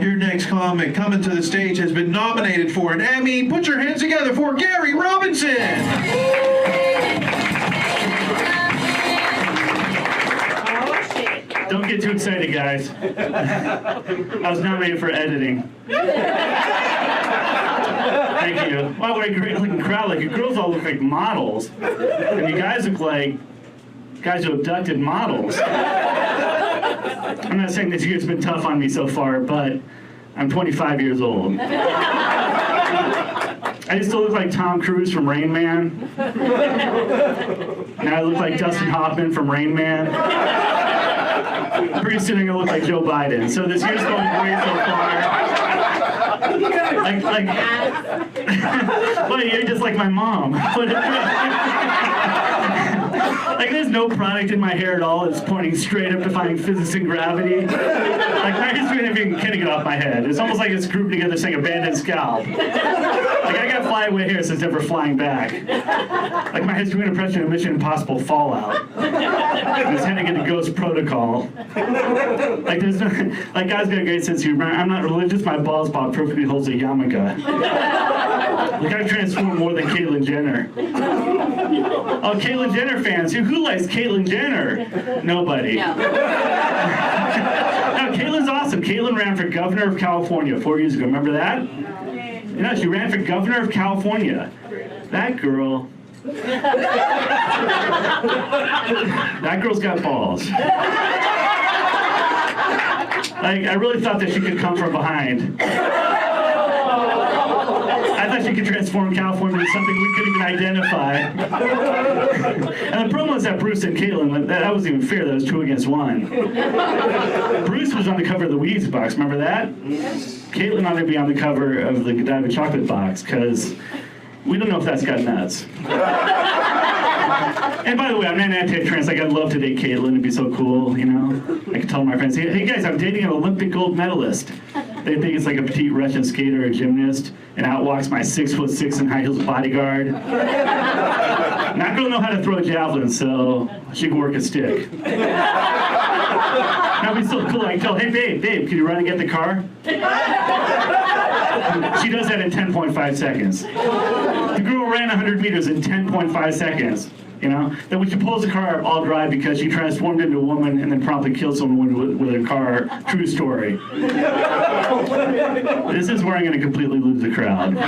Your next comic coming to the stage has been nominated for an Emmy. Put your hands together for Gary Robinson. Don't get too excited, guys. I was nominated for editing. Thank you. Wow, what a great looking crowd. Like, you girls all look like models. And you guys look like guys who abducted models. I'm not saying this year's been tough on me so far, but I'm 25 years old. I used to look like Tom Cruise from Rain Man. Now I look like Dustin Hoffman from Rain Man. Pretty soon I'm gonna look like Joe Biden. So this year's going great so far. Well, you're just like my mom. Like, there's no product in my hair at all. It's pointing straight up, defying physics and gravity. Like, my hair's doing everything can't get off my head. It's almost like it's grouped together saying abandoned scalp. Like, I got flyaway hair since never flying back. Like, my head's doing an impression of Mission Impossible Fallout. I'm just heading into Ghost Protocol. Like, there's no, like, guys got a great sense of humor. I'm not religious. My ball spot perfectly holds a yarmulke. Like, I've transformed more than Caitlyn Jenner. Oh, Caitlyn Jenner fans. Who likes Caitlyn Jenner? Nobody. No. No, Caitlyn's awesome. Caitlyn ran for governor of California 4 years ago. Remember that? You know, she ran for governor of California. That girl. That girl's got balls. Like, I really thought that she could come from behind. I thought she could transform California into something we couldn't even identify. And the problem was that Bruce and Caitlyn, that wasn't even fair. That was 2 against 1. Bruce was on the cover of the Wheaties box. Remember that? Caitlyn ought to be on the cover of the Godiva chocolate box, because we don't know if that's got nuts. And by the way, I'm not anti-trans. Like, I'd love to date Caitlyn. It'd be so cool, you know? I could tell my friends, hey guys, I'm dating an Olympic gold medalist. They think it's like a petite Russian skater or gymnast, and out walks my 6'6" in high heels bodyguard. That girl know how to throw a javelin, so she can work a stick. That'd be so cool. I can tell, hey babe, can you run and get the car? She does that in 10.5 seconds. The girl ran 100 meters in 10.5 seconds. You know, then when she pulls the car, I'll drive because she transformed into a woman and then promptly killed someone with her car. True story. This is where I'm going to completely lose the crowd.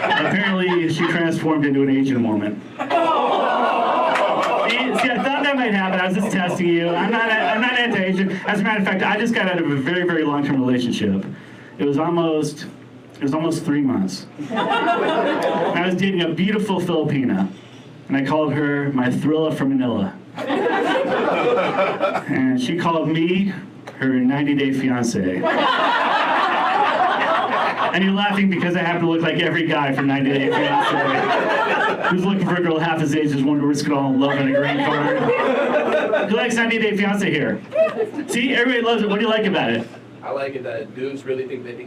Apparently, she transformed into an Asian woman. See, I thought that might happen. I was just testing you. I'm not anti-Asian. As a matter of fact, I just got out of a very, very long-term relationship. It was almost 3 months. I was dating a beautiful Filipina, and I called her my Thrilla from Manila. And she called me her 90-day fiance. And you're laughing because I happen to look like every guy from 90-day fiance who's looking for a girl half his age, just wanting to risk it all in love and a green card. Who likes 90-day fiance here? See, everybody loves it. What do you like about it? I like it that dudes really think that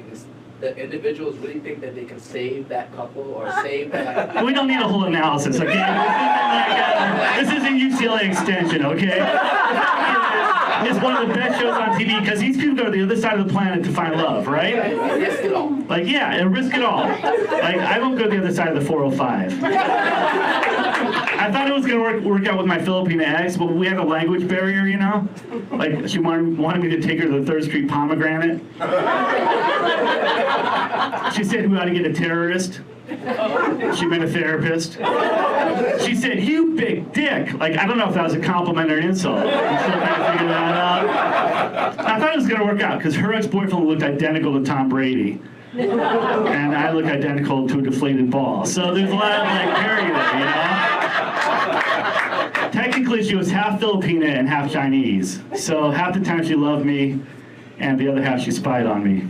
the individuals really think that they can save that couple or save that. We don't need a whole analysis, okay? This isn't UCLA Extension, okay? It's one of the best shows on TV because these people go to the other side of the planet to find love, right? Risk it all. Like, yeah, and risk it all. Like, I won't go to the other side of the 405. I thought it was going to work out with my Filipina ex, but we had a language barrier, you know? Like, she wanted me to take her to the 3rd Street Pomegranate. She said we ought to get a terrorist. She meant a therapist. She said, "You big dick." Like, I don't know if that was a compliment or an insult. I'm still trying to figure that out. I thought it was going to work out because her ex-boyfriend looked identical to Tom Brady. And I look identical to a deflated ball. So there's a lot of, like, parity there, you know? Technically, she was half Filipina and half Chinese. So half the time she loved me, and the other half she spied on me.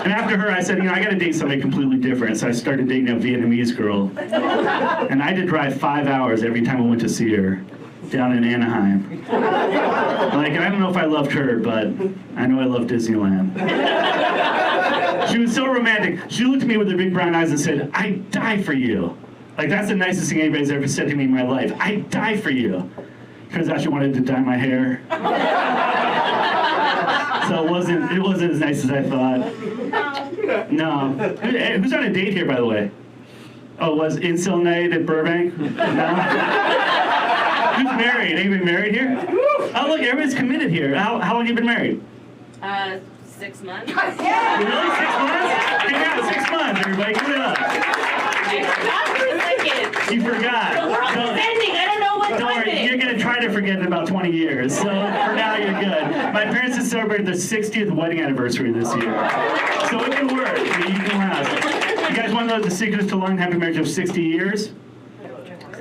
And after her, I said, you know, I got to date somebody completely different. So I started dating a Vietnamese girl. And I had to drive 5 hours every time I went to see her down in Anaheim. Like, I don't know if I loved her, but I know I loved Disneyland. She was so romantic. She looked at me with her big brown eyes and said, "I'd die for you." Like, that's the nicest thing anybody's ever said to me in my life. "I'd die for you." Turns out she wanted to dye my hair. So it wasn't as nice as I thought. No. Who's on a date here, by the way? Oh, was Incel Night at Burbank? No? Who's married? Have you been married here? Oh, look, everybody's committed here. How long have you been married? 6 months. Really? 6 months? Yeah, 6 months, everybody. Give it up. I forgot for a second. You forgot. The world's ending. I don't know what Don't time worry, it you're is. going to try to forget in about 20 years. So for now, you're good. My parents just celebrated their 60th wedding anniversary this year. So it can work. You can last. You guys want to know the secrets to long happy marriage of 60 years?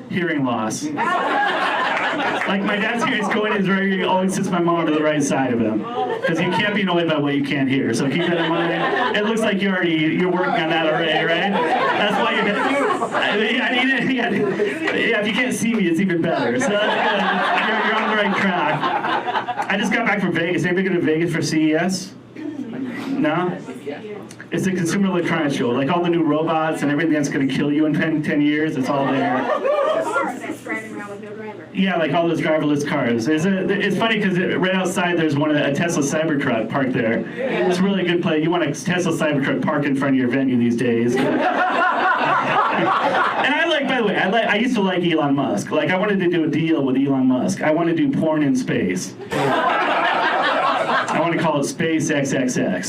Hearing loss. Like my dad's hearing is going his right ear, he always sits my mom to the right side of him. Because you can't be annoyed by what you can't hear. So keep that in mind. It looks like you're working on that already, right? That's why if you can't see me, it's even better. So that's good. You're on the right track. I just got back from Vegas. Anybody go to Vegas for CES? No? It's a consumer electronics show. Like all the new robots and everything that's going to kill you in 10 years, it's all there. That's driving around with no driver. Yeah, like all those driverless cars. It's funny because right outside there's a Tesla Cybertruck parked there. It's a really good place. You want a Tesla Cybertruck parked in front of your venue these days. And by the way, I used to like Elon Musk. Like I wanted to do a deal with Elon Musk. I want to do porn in space. I want to call it Space XXX.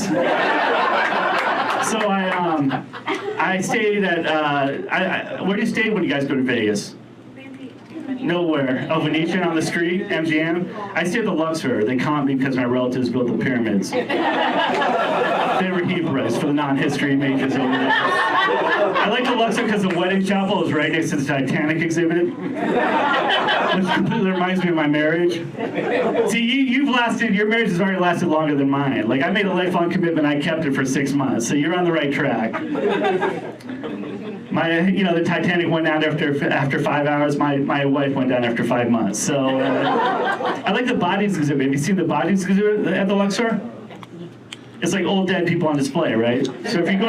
So I stayed at, where do you stay when you guys go to Vegas? Nowhere. Oh, Venetian on the street, MGM? I stayed at the Luxor. They caught me because my relatives built the pyramids. They were Hebrews for the non-history makers over there. I like the Luxor because the wedding chapel is right next to the Titanic exhibit, which completely reminds me of my marriage. See, your marriage has already lasted longer than mine. Like, I made a lifelong commitment, I kept it for 6 months, so you're on the right track. The Titanic went down after 5 hours. My wife went down after 5 months. So I like the bodies exhibit. Have you seen the bodies exhibit at the Luxor? It's like old dead people on display, right? So if you're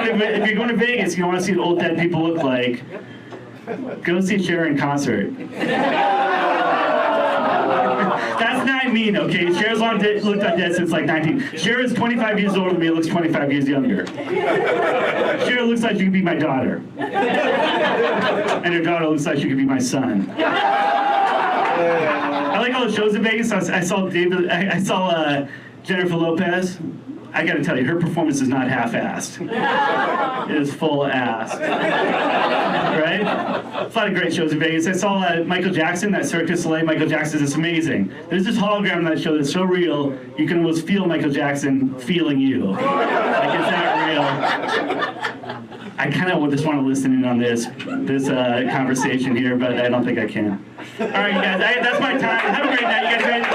going to Vegas, you want to see what old dead people look like. Go see Cher in concert. That's not mean, okay? Cher's looked undead since like 19. Cher is 25 years older than me, looks 25 years younger. Cher looks like she could be my daughter. And her daughter looks like she could be my son. I like all the shows in Vegas. I saw Jennifer Lopez. I gotta tell you, her performance is not half-assed. It is full-assed. Right? A lot of great shows in Vegas. I saw Michael Jackson, that Cirque du Soleil. Michael Jackson is amazing. There's this hologram on that show that's so real, you can almost feel Michael Jackson feeling you. Like, it's that real. I kind of just want to listen in on this conversation here, but I don't think I can. All right, you guys, that's my time. Have a great night. You guys ready to